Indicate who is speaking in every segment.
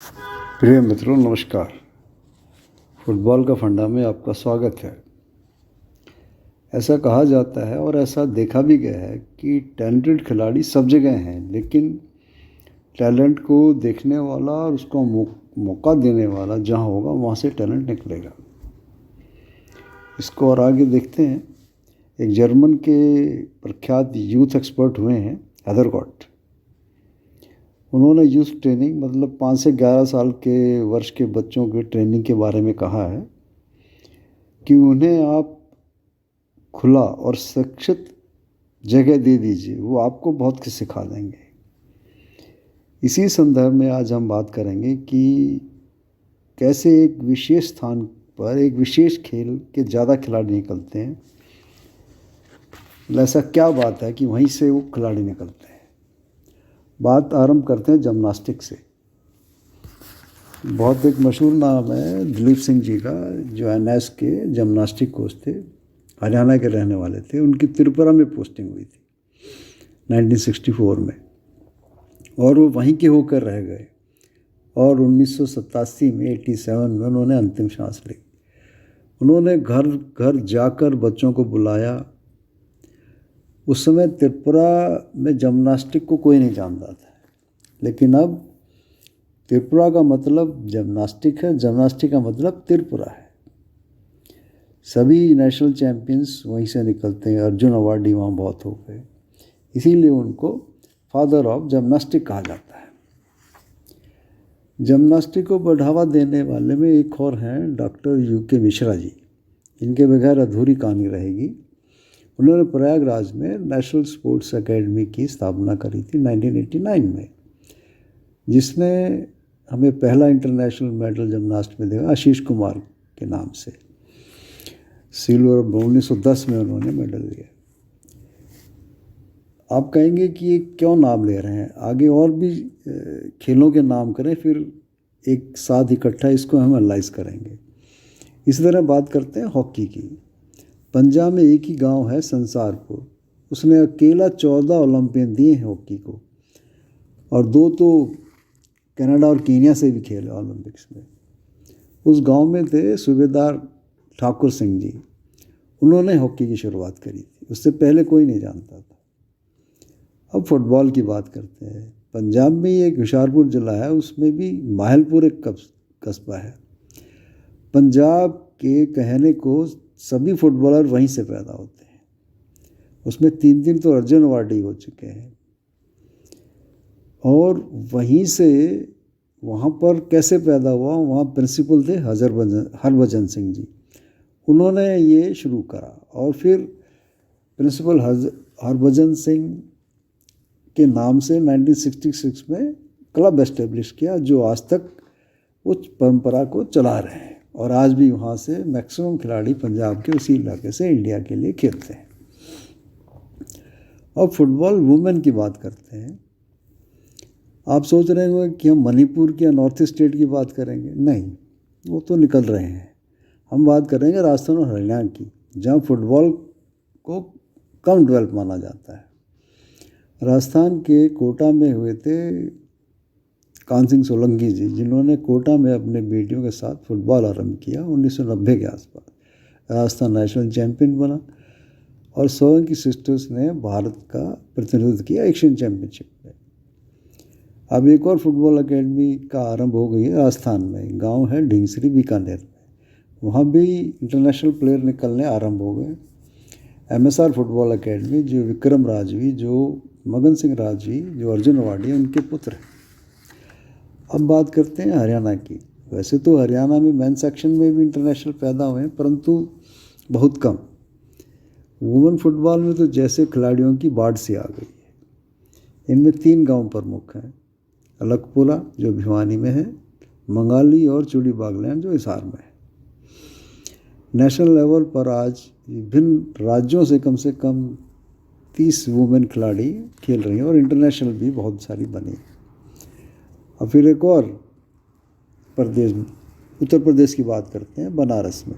Speaker 1: प्रिय मित्रों, नमस्कार। फुटबॉल का फंडा में आपका स्वागत है। ऐसा कहा जाता है और ऐसा देखा भी गया है कि टैलेंटेड खिलाड़ी सब जगह हैं, लेकिन टैलेंट को देखने वाला और उसको मौका देने वाला जहां होगा वहां से टैलेंट निकलेगा। इसको और आगे देखते हैं। एक जर्मन के प्रख्यात यूथ एक्सपर्ट हुए हैं हेदरगॉट। उन्होंने यूथ ट्रेनिंग मतलब 5 से 11 साल के वर्ष के बच्चों के ट्रेनिंग के बारे में कहा है कि उन्हें आप खुला और सुरक्षित जगह दे दीजिए, वो आपको बहुत कुछ सिखा देंगे। इसी संदर्भ में आज हम बात करेंगे कि कैसे एक विशेष स्थान पर एक विशेष खेल के ज़्यादा खिलाड़ी निकलते हैं। ऐसा क्या बात है कि वहीं से वो खिलाड़ी निकलते हैं। बात आरंभ करते हैं जिम्नास्टिक से। बहुत एक मशहूर नाम है दिलीप सिंह जी का, जो एनएस के जिम्नास्टिक कोच थे, हरियाणा के रहने वाले थे। उनकी त्रिपुरा में पोस्टिंग हुई थी 1964 में और वो वहीं के होकर रह गए और 1987 में 87 में उन्होंने अंतिम सांस ली। उन्होंने घर घर जाकर बच्चों को बुलाया। उस समय त्रिपुरा में जिम्नास्टिक को कोई नहीं जानता था, लेकिन अब त्रिपुरा का मतलब जिम्नास्टिक है, जिम्नास्टिक का मतलब त्रिपुरा है। सभी नेशनल चैम्पियंस वहीं से निकलते हैं। अर्जुन अवार्डी वहाँ बहुत हो गए, इसीलिए उनको फादर ऑफ जिम्नास्टिक कहा जाता है। जिम्नास्टिक को बढ़ावा देने वाले में एक और हैं डॉक्टर यूके मिश्रा जी। इनके बगैर अधूरी कहानी रहेगी। उन्होंने प्रयागराज में नेशनल स्पोर्ट्स एकेडमी की स्थापना करी थी 1989 में, जिसने हमें पहला इंटरनेशनल मेडल जिम्नास्ट में देगा आशीष कुमार के नाम से। सिल्वर 1910 में उन्होंने मेडल लिया। आप कहेंगे कि ये क्यों नाम ले रहे हैं, आगे और भी खेलों के नाम करें, फिर एक साथ इकट्ठा इसको हम एनालाइज करेंगे। इसी तरह बात करते हैं हॉकी की। पंजाब में एक ही गांव है संसारपुर, उसने अकेला 14 ओलंपियन दिए हैं हॉकी को, और 2 तो कनाडा और कीनिया से भी खेले ओलंपिक्स में। उस गांव में थे सूबेदार ठाकुर सिंह जी। उन्होंने हॉकी की शुरुआत करी थी, उससे पहले कोई नहीं जानता था। अब फुटबॉल की बात करते हैं। पंजाब में ही एक हुशियारपुर जिला है, उसमें भी माहलपुर एक कस्बा है। पंजाब के कहने को सभी फुटबॉलर वहीं से पैदा होते हैं। उसमें 3 तो अर्जुन अवार्डी हो चुके हैं। और वहीं से वहाँ पर कैसे पैदा हुआ, वहाँ प्रिंसिपल थे हरभजन सिंह जी। उन्होंने ये शुरू करा और फिर प्रिंसिपल हरभजन सिंह के नाम से 1966 में क्लब एस्टेब्लिश किया, जो आज तक उस परंपरा को चला रहे हैं। और आज भी वहाँ से मैक्सिमम खिलाड़ी पंजाब के उसी इलाके से इंडिया के लिए खेलते हैं। और फुटबॉल वुमेन की बात करते हैं। आप सोच रहे होंगे कि हम मणिपुर की या नॉर्थ ईस्ट स्टेट की बात करेंगे। नहीं, वो तो निकल रहे हैं। हम बात करेंगे राजस्थान और हरियाणा की, जहाँ फुटबॉल को कम डेवलप माना जाता है। राजस्थान के कोटा में हुए थे कान सिंह सोलंकी जी, जिन्होंने कोटा में अपने बेटियों के साथ फुटबॉल आरंभ किया 1990 के आसपास। राजस्थान नेशनल चैम्पियन बना और सोलंकी सिस्टर्स ने भारत का प्रतिनिधित्व किया एशियन चैम्पियनशिप में। अब एक और फुटबॉल एकेडमी का आरंभ हो गई है राजस्थान में। गांव है ढींगसरी बीकानेर में, वहाँ भी इंटरनेशनल प्लेयर निकलने आरंभ हो गए। एमएसआर फुटबॉल एकेडमी, जो विक्रम राजवी, जो मगन सिंह राजवी, जो अर्जुन अवार्डी, उनके पुत्र हैं। अब बात करते हैं हरियाणा की। वैसे तो हरियाणा में मेन सेक्शन में भी इंटरनेशनल पैदा हुए हैं, परंतु बहुत कम। वुमेन फुटबॉल में तो जैसे खिलाड़ियों की बाढ़ सी आ गई है। इनमें 3 गांव प्रमुख हैं। अलकपुरा जो भिवानी में है, मंगाली और चूड़ी बागलैंड जो हिसार में है। नेशनल लेवल पर आज विभिन्न राज्यों से कम 30 वुमेन खिलाड़ी खेल रही हैं और इंटरनेशनल भी बहुत सारी बनी। और फिर एक और प्रदेश, उत्तर प्रदेश की बात करते हैं, बनारस में।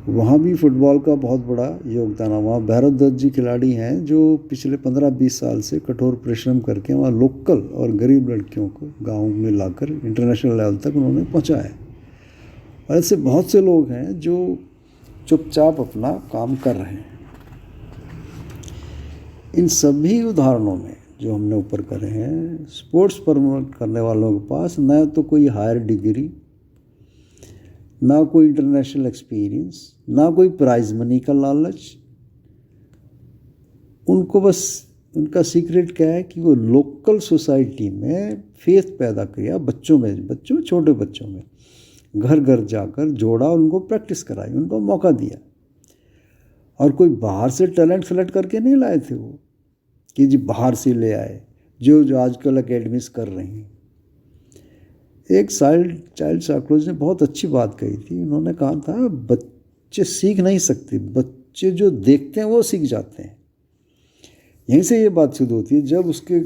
Speaker 1: वहाँ भी फुटबॉल का बहुत बड़ा योगदान है। वहाँ भैरव दत्त जी खिलाड़ी हैं जो पिछले 15-20 साल से कठोर परिश्रम करके वहाँ लोकल और गरीब लड़कियों को गाँव में लाकर इंटरनेशनल लेवल तक उन्होंने पहुँचाया है। और ऐसे बहुत से लोग हैं जो चुपचाप अपना काम कर रहे हैं। इन सभी उदाहरणों में जो हमने ऊपर करे हैं, स्पोर्ट्स प्रमोट करने वालों के पास न तो कोई हायर डिग्री, ना कोई इंटरनेशनल एक्सपीरियंस, ना कोई प्राइज मनी का लालच। उनको बस उनका सीक्रेट क्या है कि वो लोकल सोसाइटी में फेथ पैदा किया बच्चों में, छोटे बच्चों में, घर घर जाकर जोड़ा, उनको प्रैक्टिस कराई, उनको मौका दिया। और कोई बाहर से टैलेंट सेलेक्ट करके नहीं लाए थे वो कि जी बाहर से ले आए, जो आजकल एकेडमीज कर रही हैं। एक चाइल्ड साइकोलॉजिस्ट ने बहुत अच्छी बात कही थी। उन्होंने कहा था बच्चे सीख नहीं सकते, बच्चे जो देखते हैं वो सीख जाते हैं। यहीं से ये बात सिद्ध होती है, जब उसके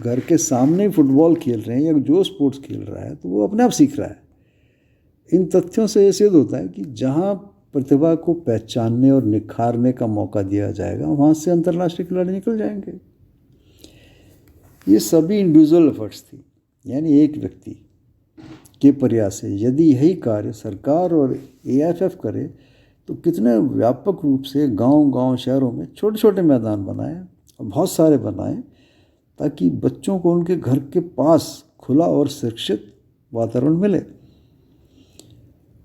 Speaker 1: घर के सामने फुटबॉल खेल रहे हैं या जो स्पोर्ट्स खेल रहा है तो वो अपने आप सीख रहा है। इन तथ्यों से ये सिद्ध होता है कि जहाँ प्रतिभा को पहचानने और निखारने का मौका दिया जाएगा, वहाँ से अंतर्राष्ट्रीय खिलाड़ी निकल जाएंगे। ये सभी इंडिविजुअल एफर्ट्स थी, यानी एक व्यक्ति के प्रयास से। यदि यही कार्य सरकार और AIFF करे तो कितने व्यापक रूप से गांव शहरों में छोटे छोटे मैदान बनाएं और बहुत सारे बनाएं, ताकि बच्चों को उनके घर के पास खुला और सुरक्षित वातावरण मिले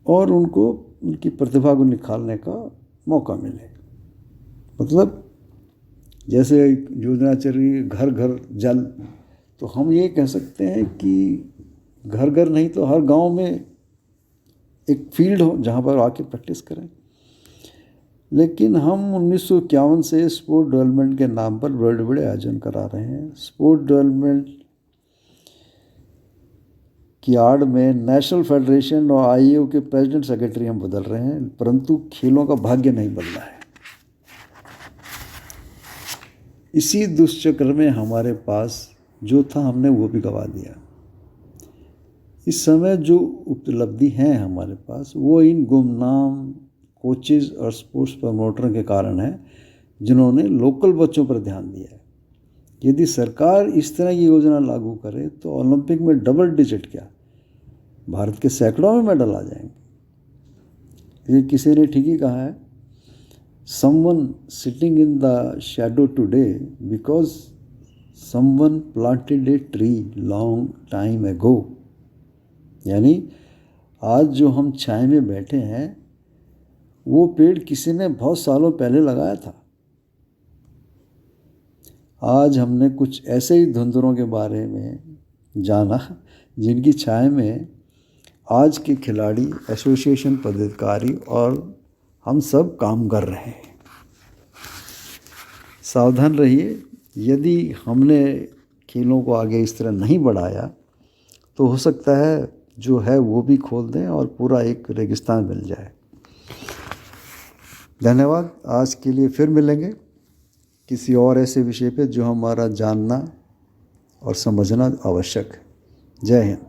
Speaker 1: और उनको उनकी प्रतिभा को निखारने का मौका मिले। मतलब जैसे योजना चल रही है घर घर जल, तो हम ये कह सकते हैं कि घर घर नहीं तो हर गांव में एक फील्ड हो जहां पर आके प्रैक्टिस करें। लेकिन हम 1951 से स्पोर्ट डेवलपमेंट के नाम पर बड़े बड़े आयोजन करा रहे हैं। स्पोर्ट डेवलपमेंट की आड़ में नेशनल फेडरेशन और IAO के प्रेसिडेंट सेक्रेटरी हम बदल रहे हैं, परंतु खेलों का भाग्य नहीं बदला है। इसी दुष्चक्र में हमारे पास जो था हमने वो भी गवा दिया। इस समय जो उपलब्धि हैं हमारे पास वो इन गुमनाम कोचेज़ और स्पोर्ट्स प्रमोटर के कारण है, जिन्होंने लोकल बच्चों पर ध्यान दिया है। यदि सरकार इस तरह की योजना लागू करे तो ओलंपिक में डबल डिजिट क्या, भारत के सैकड़ों में मेडल आ जाएंगे। ये किसी ने ठीक ही कहा है, someone sitting in the shadow today because someone planted a tree long time ago। यानी आज जो हम छाए में बैठे हैं वो पेड़ किसी ने बहुत सालों पहले लगाया था। आज हमने कुछ ऐसे ही धुंधरों के बारे में जाना जिनकी छाए में आज के खिलाड़ी, एसोसिएशन पदाधिकारी और हम सब काम कर रहे हैं। सावधान रहिए, यदि हमने खेलों को आगे इस तरह नहीं बढ़ाया तो हो सकता है जो है वो भी खोल दें और पूरा एक रेगिस्तान मिल जाए। धन्यवाद। आज के लिए फिर मिलेंगे किसी और ऐसे विषय पे जो हमारा जानना और समझना आवश्यक है। जय हिंद।